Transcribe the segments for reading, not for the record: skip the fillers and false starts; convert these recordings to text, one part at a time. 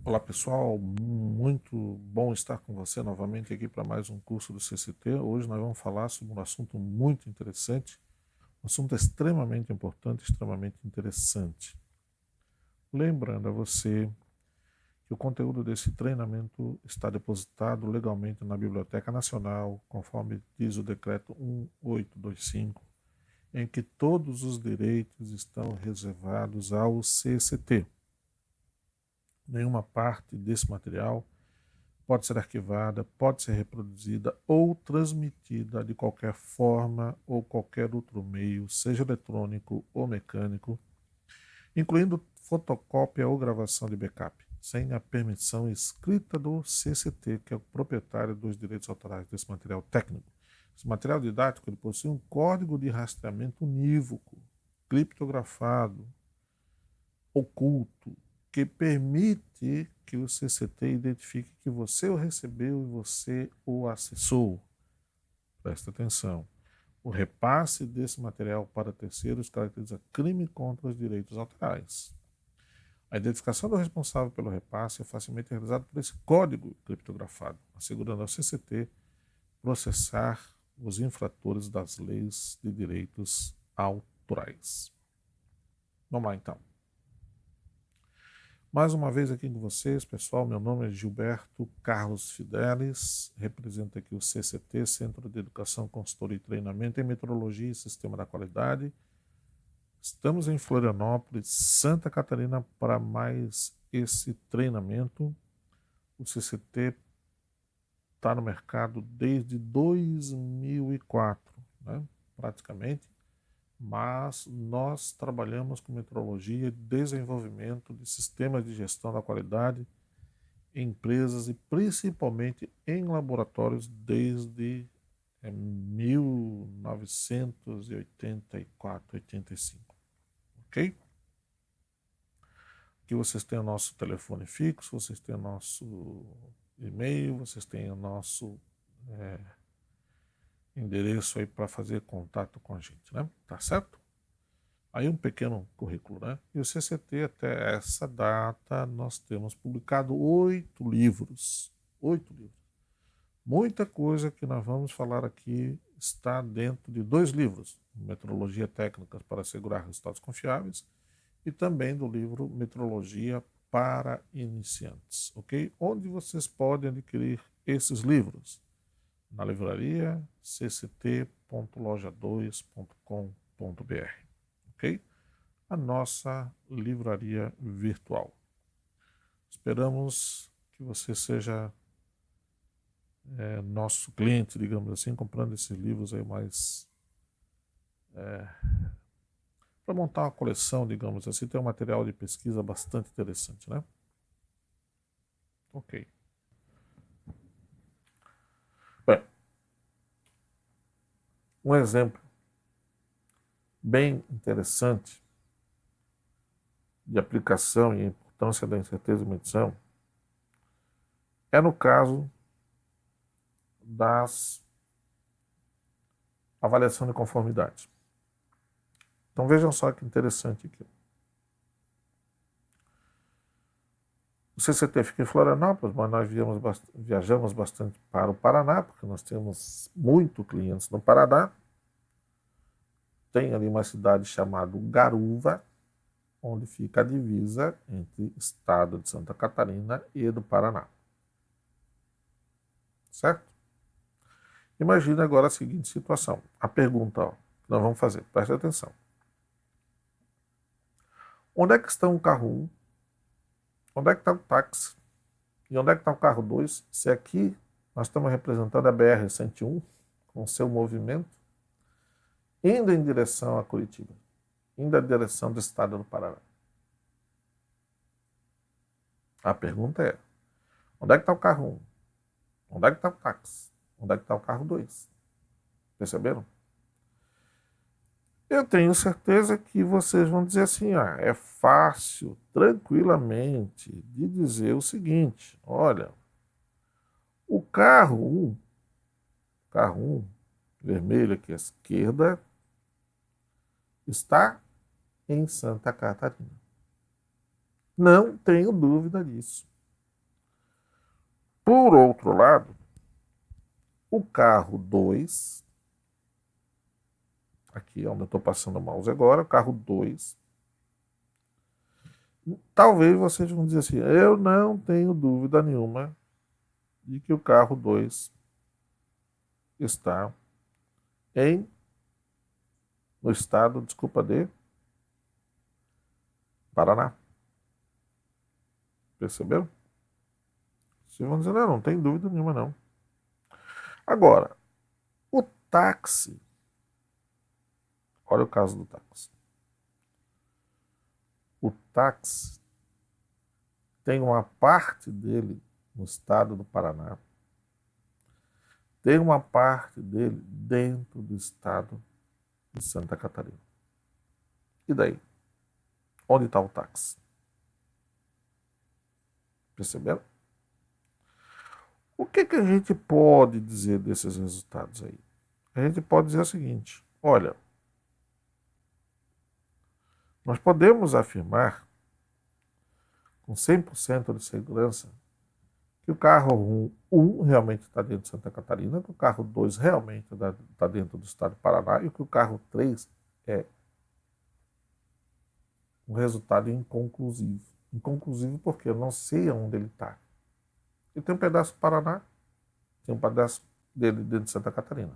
Olá pessoal, muito bom estar com você novamente aqui para mais um curso do CCT. Hoje nós vamos falar sobre um assunto muito interessante, um assunto extremamente importante, extremamente interessante. Lembrando a você que o conteúdo desse treinamento está depositado legalmente na Biblioteca Nacional, conforme diz o decreto 1825, em que todos os direitos estão reservados ao CCT. Nenhuma parte desse material pode ser arquivada, pode ser reproduzida ou transmitida de qualquer forma ou qualquer outro meio, seja eletrônico ou mecânico, incluindo fotocópia ou gravação de backup, sem a permissão escrita do CCT, que é o proprietário dos direitos autorais desse material técnico. Esse material didático ele possui um código de rastreamento unívoco, criptografado, oculto, que permite que o CCT identifique que você o recebeu e você o acessou. Presta atenção. O repasse desse material para terceiros caracteriza crime contra os direitos autorais. A identificação do responsável pelo repasse é facilmente realizada por esse código criptografado, assegurando ao CCT processar os infratores das leis de direitos autorais. Vamos lá então. Mais uma vez aqui com vocês, pessoal, meu nome é Gilberto Carlos Fidelis, represento aqui o CCT, Centro de Educação, Consultoria e Treinamento em Metrologia e Sistema da Qualidade. Estamos em Florianópolis, Santa Catarina, para mais esse treinamento. O CCT está no mercado desde 2004, né, praticamente. Mas nós trabalhamos com metrologia e desenvolvimento de sistemas de gestão da qualidade em empresas e principalmente em laboratórios desde 1984, 85, ok? Aqui vocês têm o nosso telefone fixo, vocês têm o nosso e-mail, vocês têm o nosso endereço aí para fazer contato com a gente, né? Tá certo? Aí um pequeno currículo, né? E o CCT, até essa data, nós temos publicado 8 livros. 8 livros. Muita coisa que nós vamos falar aqui está dentro de 2 livros. Metrologia Técnicas para assegurar resultados confiáveis e também do livro Metrologia para iniciantes, ok? Onde vocês podem adquirir esses livros? Na livraria cct.loja2.com.br, ok? A nossa livraria virtual. Esperamos que você seja nosso cliente, digamos assim, comprando esses livros aí mais para montar uma coleção, digamos assim, tem um material de pesquisa bastante interessante, né? Ok. Bem, um exemplo bem interessante de aplicação e importância da incerteza de medição é no caso das avaliação de conformidade. Então vejam só que interessante aqui. O CCT fica em Florianópolis, mas nós viajamos bastante para o Paraná, porque nós temos muitos clientes no Paraná. Tem ali uma cidade chamada Garuva, onde fica a divisa entre o estado de Santa Catarina e do Paraná. Certo? Imagine agora a seguinte situação. A pergunta que nós vamos fazer, preste atenção. Onde é que está o carro 1? Onde é que está o táxi? E onde é que está o carro 2? Se aqui nós estamos representando a BR-101, com seu movimento, indo em direção a Curitiba, indo em direção do estado do Paraná. A pergunta é, onde é que está o carro 1? Onde é que está o táxi? Onde é que está o carro 2? Perceberam? Eu tenho certeza que vocês vão dizer assim, é fácil, tranquilamente, de dizer o seguinte, olha, o carro 1, vermelho aqui à esquerda, está em Santa Catarina. Não tenho dúvida disso. Por outro lado, o carro 2, aqui onde eu estou passando o mouse agora, o carro 2, talvez vocês vão dizer assim, eu não tenho dúvida nenhuma de que o carro 2 está no estado, desculpa, de Paraná. Perceberam? Vocês vão dizer, não tem dúvida nenhuma não. Agora, o táxi, olha o caso do táxi. O táxi tem uma parte dele no estado do Paraná, tem uma parte dele dentro do estado de Santa Catarina. E daí? Onde está o táxi? Perceberam? O que a gente pode dizer desses resultados aí? A gente pode dizer o seguinte, olha, nós podemos afirmar com 100% de segurança que o carro 1 realmente está dentro de Santa Catarina, que o carro 2 realmente está dentro do estado do Paraná e que o carro 3 é um resultado inconclusivo. Inconclusivo porque eu não sei onde ele está. Ele tem um pedaço do Paraná, tem um pedaço dele dentro de Santa Catarina.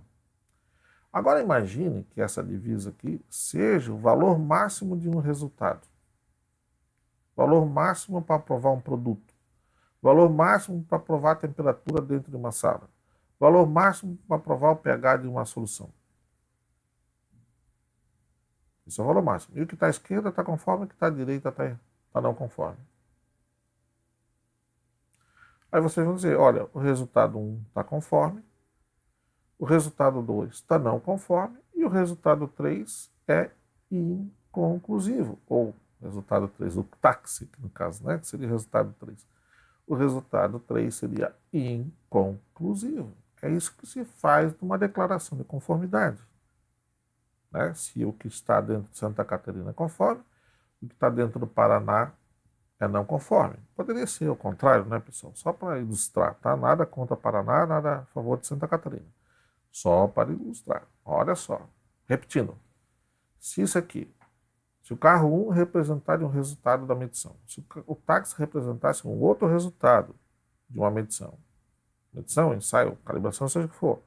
Agora imagine que essa divisa aqui seja o valor máximo de um resultado. Valor máximo para provar um produto. Valor máximo para provar a temperatura dentro de uma sala. Valor máximo para provar o pH de uma solução. Isso é o valor máximo. E o que está à esquerda está conforme, o que está à direita está não conforme. Aí vocês vão dizer, olha, o resultado 1 está conforme, o resultado 2 está não conforme e o resultado 3 é inconclusivo. Ou resultado 3, o táxi, no caso, né? Que seria o resultado 3. O resultado 3 seria inconclusivo. É isso que se faz numa declaração de conformidade. Né? Se o que está dentro de Santa Catarina é conforme, o que está dentro do Paraná é não conforme. Poderia ser o contrário, né, pessoal? Só para ilustrar, tá? Nada contra Paraná, nada a favor de Santa Catarina. Só para ilustrar. Olha só. Repetindo. Se isso aqui, se o carro 1 representar um resultado da medição, se o táxi representasse um outro resultado de uma medição, ensaio, calibração, seja o que for,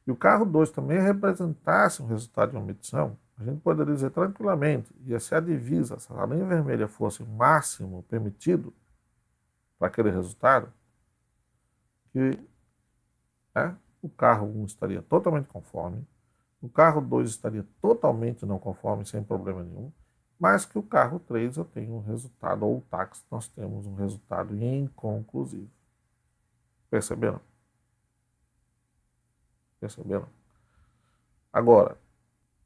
e o carro 2 também representasse um resultado de uma medição, a gente poderia dizer tranquilamente, e se a divisa, se a linha vermelha fosse o máximo permitido para aquele resultado, que o carro 1 estaria totalmente conforme, o carro 2 estaria totalmente não conforme, sem problema nenhum, mas que o carro 3 eu tenho um resultado, ou o táxi nós temos um resultado inconclusivo. Perceberam? Perceberam? Agora,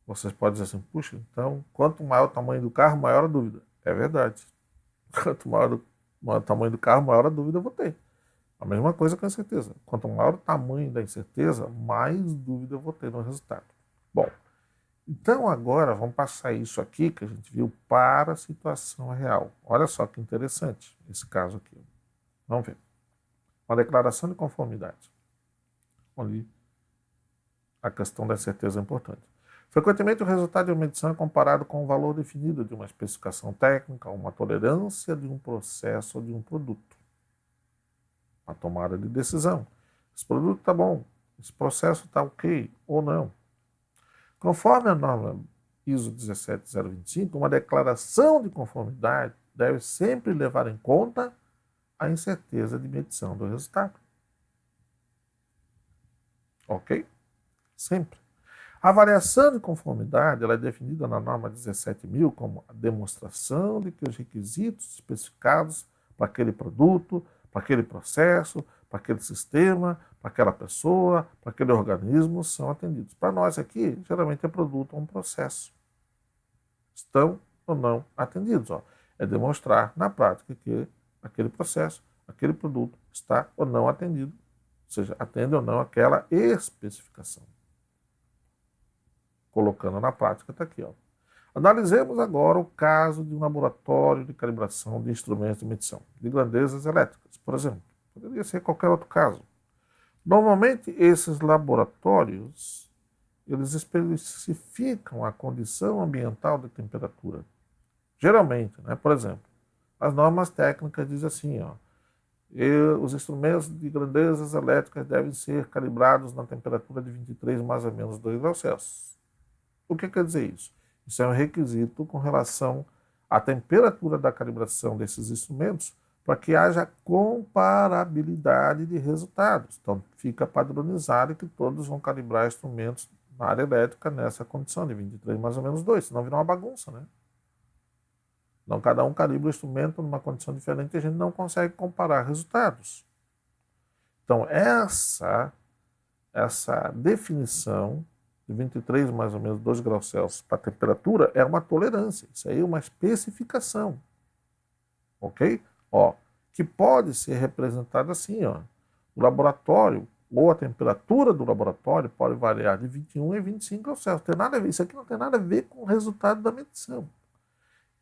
vocês podem dizer assim, puxa, então, quanto maior o tamanho do carro, maior a dúvida. É verdade. Quanto maior o tamanho do carro, maior a dúvida eu vou ter. A mesma coisa com a incerteza. Quanto maior o tamanho da incerteza, mais dúvida eu vou ter no resultado. Bom, então agora vamos passar isso aqui que a gente viu para a situação real. Olha só que interessante esse caso aqui. Vamos ver. Uma declaração de conformidade. Ali a questão da certeza é importante. Frequentemente, o resultado de uma medição é comparado com o valor definido de uma especificação técnica, uma tolerância de um processo ou de um produto. A tomada de decisão. Esse produto está bom, esse processo está ok ou não. Conforme a norma ISO 17025, uma declaração de conformidade deve sempre levar em conta a incerteza de medição do resultado. Ok? Sempre. A variação de conformidade ela é definida na norma 17.000 como a demonstração de que os requisitos especificados para aquele produto, para aquele processo, para aquele sistema, para aquela pessoa, para aquele organismo são atendidos. Para nós aqui, geralmente é produto ou um processo. Estão ou não atendidos. Ó. É demonstrar na prática que aquele processo, aquele produto está ou não atendido, ou seja, atende ou não aquela especificação. Colocando na prática, está aqui. Ó. Analisemos agora o caso de um laboratório de calibração de instrumentos de medição de grandezas elétricas, por exemplo. Poderia ser qualquer outro caso. Normalmente, esses laboratórios, eles especificam a condição ambiental da temperatura. Geralmente, né? Por exemplo, as normas técnicas dizem assim, ó, os instrumentos de grandezas elétricas devem ser calibrados na temperatura de 23 mais ou menos 2 graus Celsius. O que quer dizer isso? Isso é um requisito com relação à temperatura da calibração desses instrumentos para que haja comparabilidade de resultados. Então, fica padronizado que todos vão calibrar instrumentos na área elétrica nessa condição de 23 mais ou menos 2, senão vira uma bagunça, né? Então, cada um calibra o instrumento numa condição diferente e a gente não consegue comparar resultados. Então, essa definição de 23 mais ou menos 2 graus Celsius para a temperatura é uma tolerância. Isso aí é uma especificação. Ok? Ó, que pode ser representada assim, ó. O laboratório, ou a temperatura do laboratório pode variar de 21 a 25 graus Celsius. Tem nada a ver, isso aqui não tem nada a ver com o resultado da medição.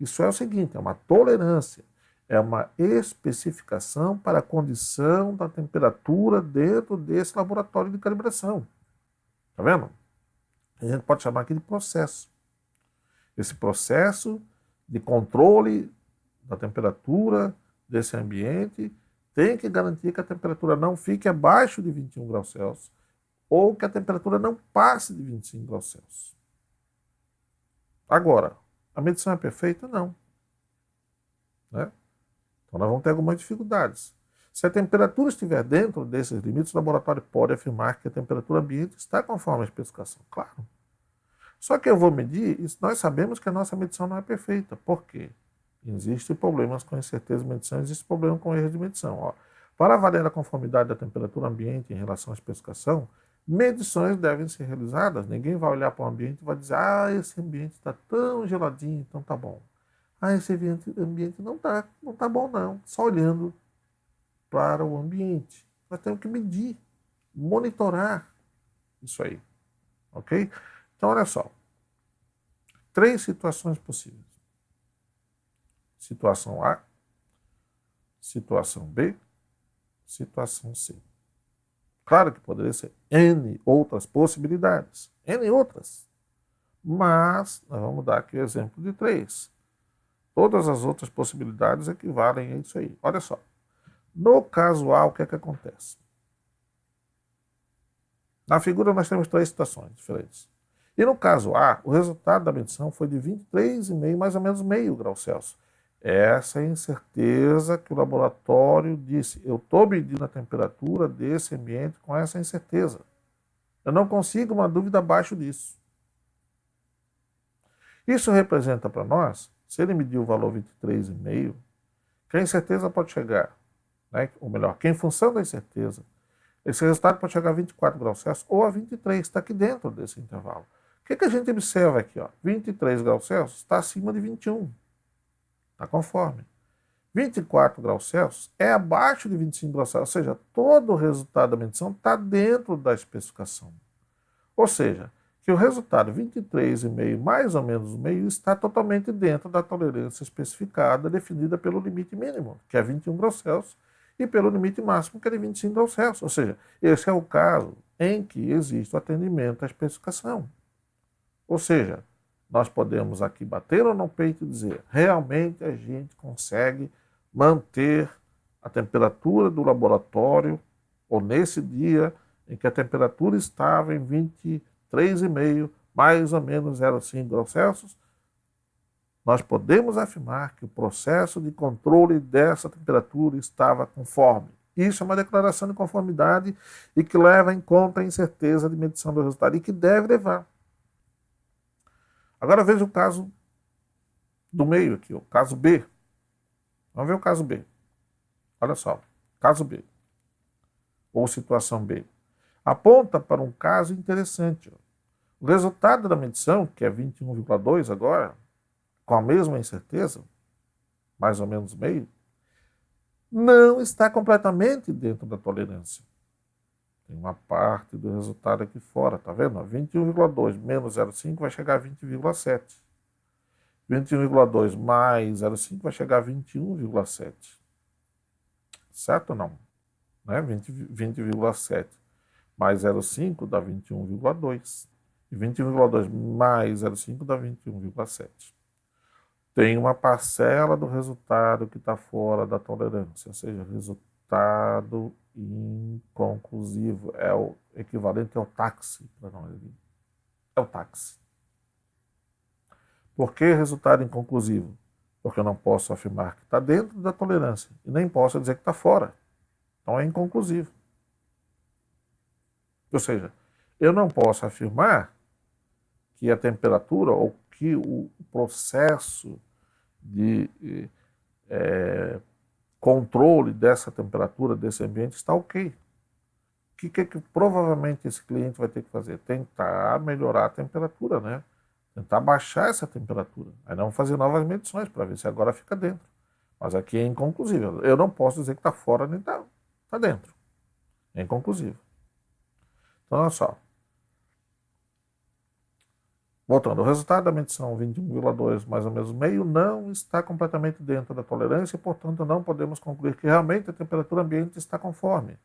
Isso é o seguinte, é uma tolerância, é uma especificação para a condição da temperatura dentro desse laboratório de calibração. Tá vendo? A gente pode chamar aqui de processo. Esse processo de controle da temperatura desse ambiente tem que garantir que a temperatura não fique abaixo de 21 graus Celsius ou que a temperatura não passe de 25 graus Celsius. Agora, a medição é perfeita? Não. Né? Então nós vamos ter algumas dificuldades. Se a temperatura estiver dentro desses limites, o laboratório pode afirmar que a temperatura ambiente está conforme a especificação. Claro. Só que eu vou medir, e nós sabemos que a nossa medição não é perfeita. Por quê? Existem problemas com incerteza de medição, existe problema com erro de medição. Ó, para avaliar a conformidade da temperatura ambiente em relação à especificação, medições devem ser realizadas. Ninguém vai olhar para o ambiente e vai dizer, esse ambiente está tão geladinho, então tá bom. Esse ambiente não tá bom não. Só olhando para o ambiente. Nós temos que medir, monitorar isso aí. Ok? Então, olha só. 3 situações possíveis. Situação A, situação B, situação C. Claro que poderia ser N outras possibilidades, N outras. Mas nós vamos dar aqui o exemplo de 3. Todas as outras possibilidades equivalem a isso aí. Olha só. No caso A, o que é que acontece? Na figura nós temos 3 situações diferentes. E no caso A, o resultado da medição foi de 23,5, mais ou menos meio grau Celsius. Essa é a incerteza que o laboratório disse. Eu estou medindo a temperatura desse ambiente com essa incerteza. Eu não consigo uma dúvida abaixo disso. Isso representa para nós, se ele mediu o valor 23,5, que a incerteza pode chegar, né? Ou melhor, que em função da incerteza, esse resultado pode chegar a 24 graus Celsius ou a 23, está aqui dentro desse intervalo. O que a gente observa aqui? Ó? 23 graus Celsius está acima de 21. Está conforme. 24 graus Celsius é abaixo de 25 graus Celsius, ou seja, todo o resultado da medição está dentro da especificação. Ou seja, que o resultado 23,5 mais ou menos o meio está totalmente dentro da tolerância especificada definida pelo limite mínimo, que é 21 graus Celsius, e pelo limite máximo, que é de 25 graus Celsius. Ou seja, esse é o caso em que existe o atendimento à especificação. Ou seja, nós podemos aqui bater no peito e dizer, realmente a gente consegue manter a temperatura do laboratório, ou nesse dia em que a temperatura estava em 23,5, mais ou menos 0,5 graus Celsius, nós podemos afirmar que o processo de controle dessa temperatura estava conforme. Isso é uma declaração de conformidade e que leva em conta a incerteza de medição do resultado e que deve levar. Agora veja o caso do meio aqui, o caso B. Vamos ver o caso B. Olha só, caso B, ou situação B. Aponta para um caso interessante. O resultado da medição, que é 21,2 agora, com a mesma incerteza, mais ou menos meio, não está completamente dentro da tolerância. Tem uma parte do resultado aqui fora, tá vendo? 21,2 menos 0,5 vai chegar a 20,7. 21,2 mais 0,5 vai chegar a 21,7. Certo ou não? né? 20,7 mais 0,5 dá 21,2. E 21,2 mais 0,5 dá 21,7. Tem uma parcela do resultado que está fora da tolerância, ou seja, resultado inconclusivo. É o equivalente ao táxi para nós. É o táxi. Por que resultado inconclusivo? Porque eu não posso afirmar que está dentro da tolerância e nem posso dizer que está fora. Então é inconclusivo. Ou seja, eu não posso afirmar que a temperatura ou que o processo de controle dessa temperatura, desse ambiente, está ok. O que provavelmente esse cliente vai ter que fazer? Tentar melhorar a temperatura, né? Tentar baixar essa temperatura. Aí não fazer novas medições para ver se agora fica dentro. Mas aqui é inconclusivo. Eu não posso dizer que está fora nem está dentro. É inconclusivo. Então, olha só. Voltando, o resultado da medição 21,2 mais ou menos meio não está completamente dentro da tolerância e, portanto, não podemos concluir que realmente a temperatura ambiente está conforme.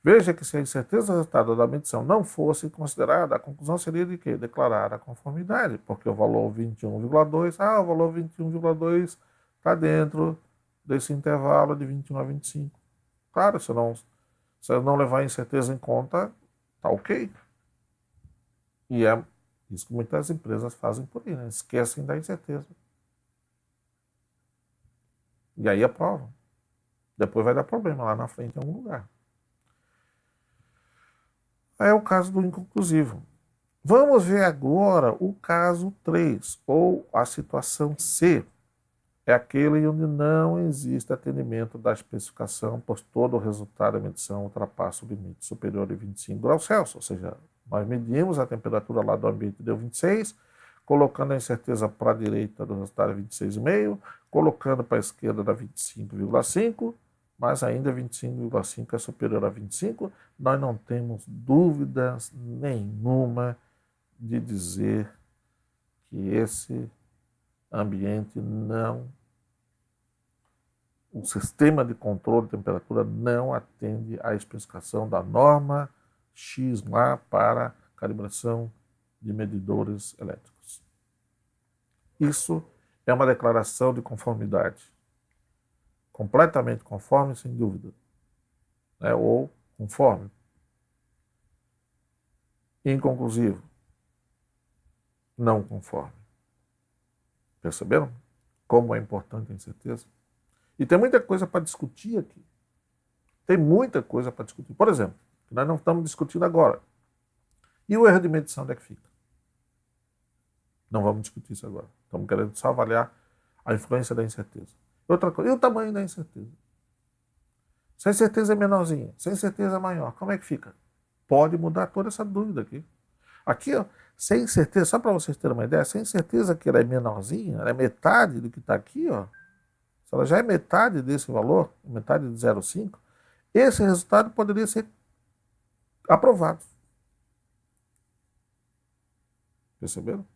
Veja que se a incerteza do resultado da medição não fosse considerada, a conclusão seria de quê? Declarar a conformidade, porque o valor 21,2, o valor 21,2 está dentro desse intervalo de 21 a 25. Claro, se eu não levar a incerteza em conta, está ok. E é isso que muitas empresas fazem por aí, né? Esquecem da incerteza. E aí aprovam. Depois vai dar problema lá na frente em algum lugar. Aí é o caso do inconclusivo. Vamos ver agora o caso 3, ou a situação C. É aquele onde não existe atendimento da especificação, pois todo o resultado da medição ultrapassa o limite superior de 25 graus Celsius. Ou seja, nós medimos a temperatura lá do ambiente, deu 26, colocando a incerteza para a direita do resultado 26,5, colocando para a esquerda da 25,5, mas ainda 25,5 é superior a 25, nós não temos dúvidas nenhuma de dizer que esse ambiente não, o sistema de controle de temperatura não atende à especificação da norma X lá para calibração de medidores elétricos. Isso é uma declaração de conformidade. Completamente conforme, sem dúvida. Né? Ou conforme. Inconclusivo. Não conforme. Perceberam como é importante a incerteza? E tem muita coisa para discutir aqui. Tem muita coisa para discutir. Por exemplo, que nós não estamos discutindo agora. E o erro de medição onde é que fica? Não vamos discutir isso agora. Estamos querendo só avaliar a influência da incerteza. Outra coisa, e o tamanho da incerteza? Se a incerteza é menorzinha, se a incerteza é maior, como é que fica? Pode mudar toda essa dúvida aqui. Aqui, ó, sem incerteza, só para vocês terem uma ideia, sem incerteza que ela é menorzinha, ela é metade do que está aqui, ó. Se ela já é metade desse valor, metade de 0,5, esse resultado poderia ser aprovado. Perceberam?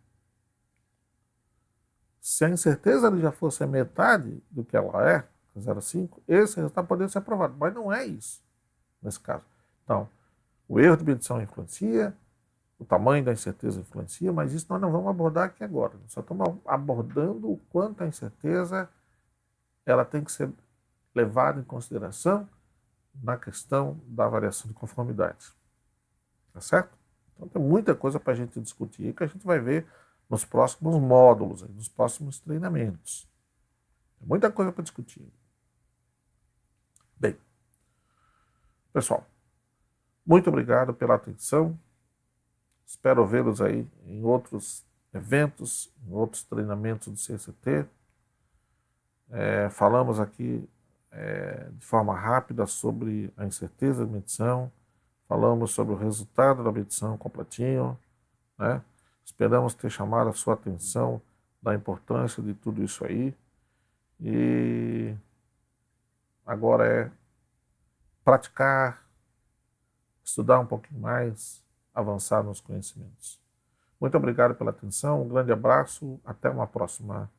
Se a incerteza já fosse a metade do que ela é, 0,5, esse resultado poderia ser aprovado. Mas não é isso, nesse caso. Então, o erro de medição influencia, o tamanho da incerteza influencia, mas isso nós não vamos abordar aqui agora. Nós só estamos abordando o quanto a incerteza ela tem que ser levada em consideração na questão da variação de conformidade. Tá certo? Então tem muita coisa para a gente discutir que a gente vai ver nos próximos módulos, nos próximos treinamentos. Tem muita coisa para discutir. Bem, pessoal, muito obrigado pela atenção. Espero vê-los aí em outros eventos, em outros treinamentos do CCT. Falamos aqui de forma rápida sobre a incerteza da medição, falamos sobre o resultado da medição completinho, né? Esperamos ter chamado a sua atenção da importância de tudo isso aí. E agora é praticar, estudar um pouquinho mais, avançar nos conhecimentos. Muito obrigado pela atenção, um grande abraço, até uma próxima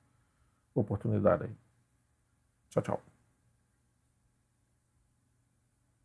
oportunidade aí. Tchau, tchau.